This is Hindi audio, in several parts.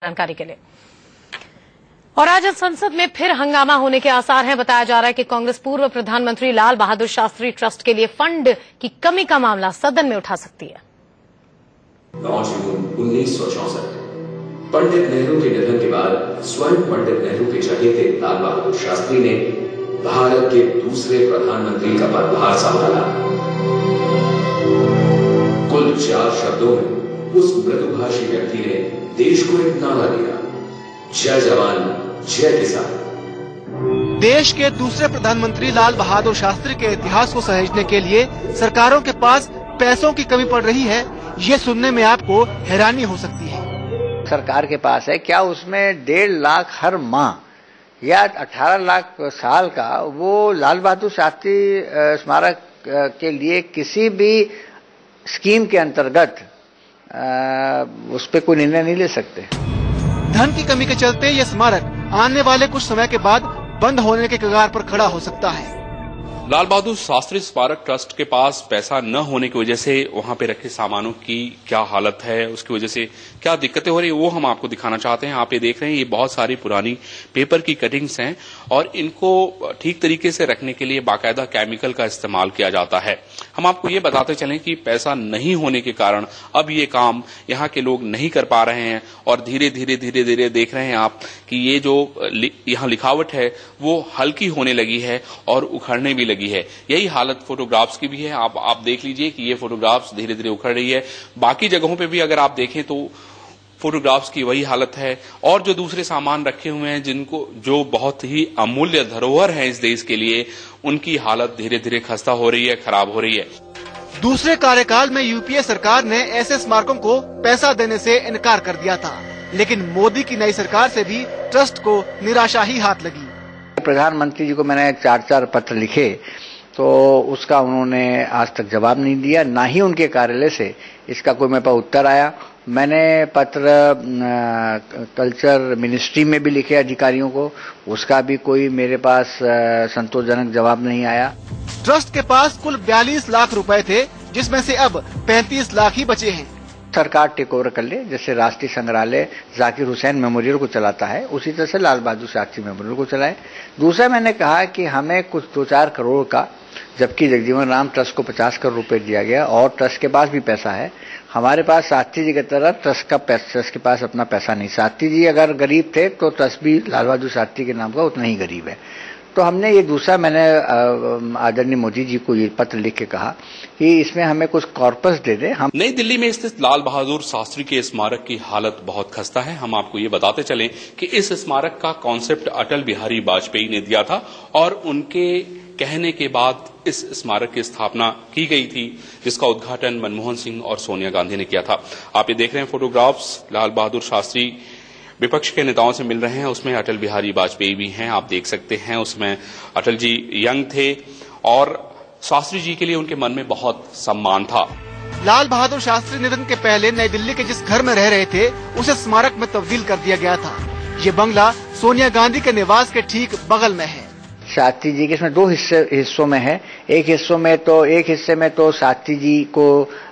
जानकारी के लिए। और आज संसद में फिर हंगामा होने के आसार हैं। बताया जा रहा है कि कांग्रेस पूर्व प्रधानमंत्री लाल बहादुर शास्त्री ट्रस्ट के लिए फंड की कमी का मामला सदन में उठा सकती है। 9 जून 1964 पंडित नेहरू के निधन के बाद स्वयं पंडित नेहरू के चहेते लाल बहादुर शास्त्री ने भारत के दूसरे प्रधानमंत्री का पदभार संभाला। कुल 4 शब्दों में उस मृदुभाषी व्यक्ति ने देश को एक नारा दिया, जय जवान जय किसान। देश के दूसरे प्रधानमंत्री लाल बहादुर शास्त्री के इतिहास को सहेजने के लिए सरकारों के पास पैसों की कमी पड़ रही है, ये सुनने में आपको हैरानी हो सकती है। सरकार के पास है क्या, उसमें 1.5 लाख हर माह या 18 लाख साल का वो लाल बहादुर शास्त्री स्मारक के लिए किसी भी स्कीम के अंतर्गत उस पर कोई निर्णय नहीं ले सकते। धन की कमी के चलते ये स्मारक आने वाले कुछ समय के बाद बंद होने के कगार पर खड़ा हो सकता है। लाल बहादुर शास्त्री स्मारक ट्रस्ट के पास पैसा न होने की वजह से वहां पे रखे सामानों की क्या हालत है, उसकी वजह से क्या दिक्कतें हो रही है, वो हम आपको दिखाना चाहते हैं। आप ये देख रहे हैं, ये बहुत सारी पुरानी पेपर की कटिंग्स हैं और इनको ठीक तरीके से रखने के लिए बाकायदा केमिकल का इस्तेमाल किया जाता है। हम आपको ये बताते चलें कि पैसा नहीं होने के कारण अब ये काम यहाँ के लोग नहीं कर पा रहे हैं और धीरे धीरे देख रहे हैं आप कि ये जो यहाँ लिखावट है वो हल्की होने लगी है और उखड़ने भी लगी है। यही हालत फोटोग्राफ्स की भी है। आप देख लीजिए कि ये फोटोग्राफ्स धीरे धीरे उखड़ रही है। बाकी जगहों पे भी अगर आप देखें तो फोटोग्राफ्स की वही हालत है और जो दूसरे सामान रखे हुए हैं जिनको जो बहुत ही अमूल्य धरोहर है इस देश के लिए, उनकी हालत धीरे धीरे खस्ता हो रही है, खराब हो रही है। दूसरे कार्यकाल में यूपीए सरकार ने ऐसे स्मारकों को पैसा देने से इनकार कर दिया था, लेकिन मोदी की नई सरकार से भी ट्रस्ट को निराशा ही हाथ लगी। प्रधानमंत्री जी को मैंने 4 पत्र लिखे तो उसका उन्होंने आज तक जवाब नहीं दिया, ना ही उनके कार्यालय से इसका कोई मेरे पास उत्तर आया। मैंने पत्र कल्चर मिनिस्ट्री में भी लिखे अधिकारियों को, उसका भी कोई मेरे पास संतोषजनक जवाब नहीं आया। ट्रस्ट के पास कुल 42 लाख रुपए थे, जिसमें से अब 35 लाख ही बचे हैं। सरकार टेक ओवर कर ले, जैसे राष्ट्रीय संग्रहालय जाकिर हुसैन मेमोरियल को चलाता है, उसी तरह से लाल बहादुर शास्त्री मेमोरियल को चलाए। दूसरा मैंने कहा कि हमें कुछ 2-4 करोड़ का, जबकि जगजीवन राम ट्रस्ट को 50 करोड़ रुपए दिया गया और ट्रस्ट के पास भी पैसा है, हमारे पास शास्त्री जी की तरह ट्रस्ट के पास अपना पैसा नहीं। शास्त्री जी अगर गरीब थे तो ट्रस्ट भी लाल बहादुर शास्त्री के नाम का उतना ही गरीब है। तो हमने ये दूसरा, मैंने आदरणीय मोदी जी को ये पत्र लिख के कहा कि इसमें हमें कुछ कॉर्पस दे दे। हम नई दिल्ली में स्थित लाल बहादुर शास्त्री के स्मारक की हालत बहुत खस्ता है। हम आपको ये बताते चलें कि इस स्मारक का कॉन्सेप्ट अटल बिहारी वाजपेयी ने दिया था और उनके कहने के बाद इस स्मारक की स्थापना की गई थी, जिसका उद्घाटन मनमोहन सिंह और सोनिया गांधी ने किया था। आप ये देख रहे हैं फोटोग्राफ्स, लाल बहादुर शास्त्री विपक्ष के नेताओं से मिल रहे हैं, उसमें अटल बिहारी वाजपेयी भी हैं, आप देख सकते हैं। उसमें अटल जी यंग थे और शास्त्री जी के लिए उनके मन में बहुत सम्मान था। लाल बहादुर शास्त्री निधन के पहले नई दिल्ली के जिस घर में रह रहे थे, उसे स्मारक में तब्दील कर दिया गया था। ये बंगला सोनिया गांधी के निवास के ठीक बगल में है। शास्त्री जी के इसमें 2 हिस्सों में है। एक हिस्से में तो शास्त्री जी को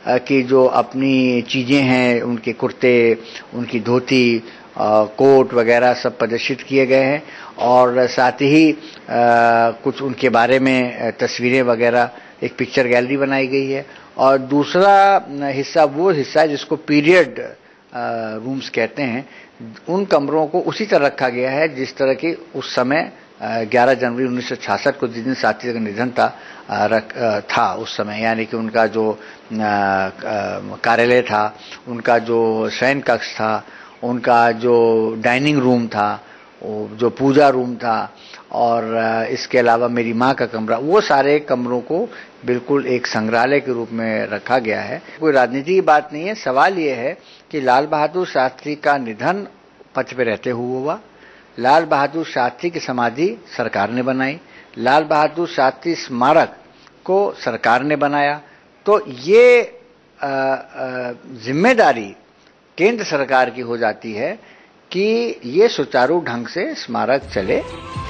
की जो अपनी चीजें हैं, उनके कुर्ते, उनकी धोती, कोट वगैरह सब प्रदर्शित किए गए हैं और साथ ही कुछ उनके बारे में तस्वीरें वगैरह, एक पिक्चर गैलरी बनाई गई है। और दूसरा हिस्सा वो हिस्सा है जिसको पीरियड रूम्स कहते हैं। उन कमरों को उसी तरह रखा गया है जिस तरह की उस समय 11 जनवरी 1966 को जिस दिन शास्त्री का निधन था उस समय, यानी कि उनका जो कार्यालय था, उनका जो शयन कक्ष था, उनका जो डाइनिंग रूम था, जो पूजा रूम था और इसके अलावा मेरी माँ का कमरा, वो सारे कमरों को बिल्कुल एक संग्रहालय के रूप में रखा गया है। कोई राजनीति की बात नहीं है। सवाल ये है कि लाल बहादुर शास्त्री का निधन पथ पे रहते हुए हुआ। लाल बहादुर शास्त्री की समाधि सरकार ने बनाई, लाल बहादुर शास्त्री स्मारक को सरकार ने बनाया, तो ये जिम्मेदारी केंद्र सरकार की हो जाती है कि ये सुचारू ढंग से स्मारक चले।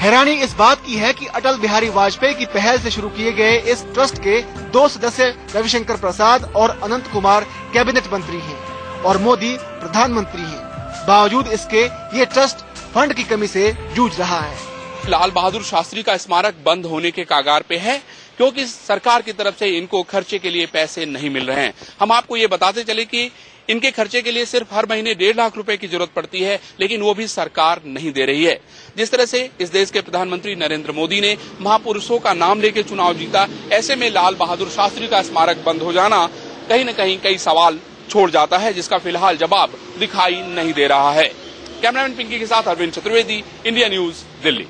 हैरानी इस बात की है कि अटल बिहारी वाजपेयी की पहल से शुरू किए गए इस ट्रस्ट के 2 सदस्य रविशंकर प्रसाद और अनंत कुमार कैबिनेट मंत्री हैं और मोदी प्रधानमंत्री हैं। बावजूद इसके ये ट्रस्ट फंड की कमी से जूझ रहा है। लाल बहादुर शास्त्री का स्मारक बंद होने के कागार पे है क्योंकि सरकार की तरफ से इनको खर्चे के लिए पैसे नहीं मिल रहे हैं। हम आपको ये बताते चले कि इनके खर्चे के लिए सिर्फ हर महीने 1.5 लाख रुपए की जरूरत पड़ती है, लेकिन वो भी सरकार नहीं दे रही है। जिस तरह से इस देश के प्रधानमंत्री नरेंद्र मोदी ने महापुरुषों का नाम लेकर चुनाव जीता, ऐसे में लाल बहादुर शास्त्री का स्मारक बंद हो जाना कहीं न कहीं कई सवाल छोड़ जाता है, जिसका फिलहाल जवाब दिखाई नहीं दे रहा है। कैमरामैन पिंकी के साथ अरविंद चतुर्वेदी, इंडिया न्यूज, दिल्ली।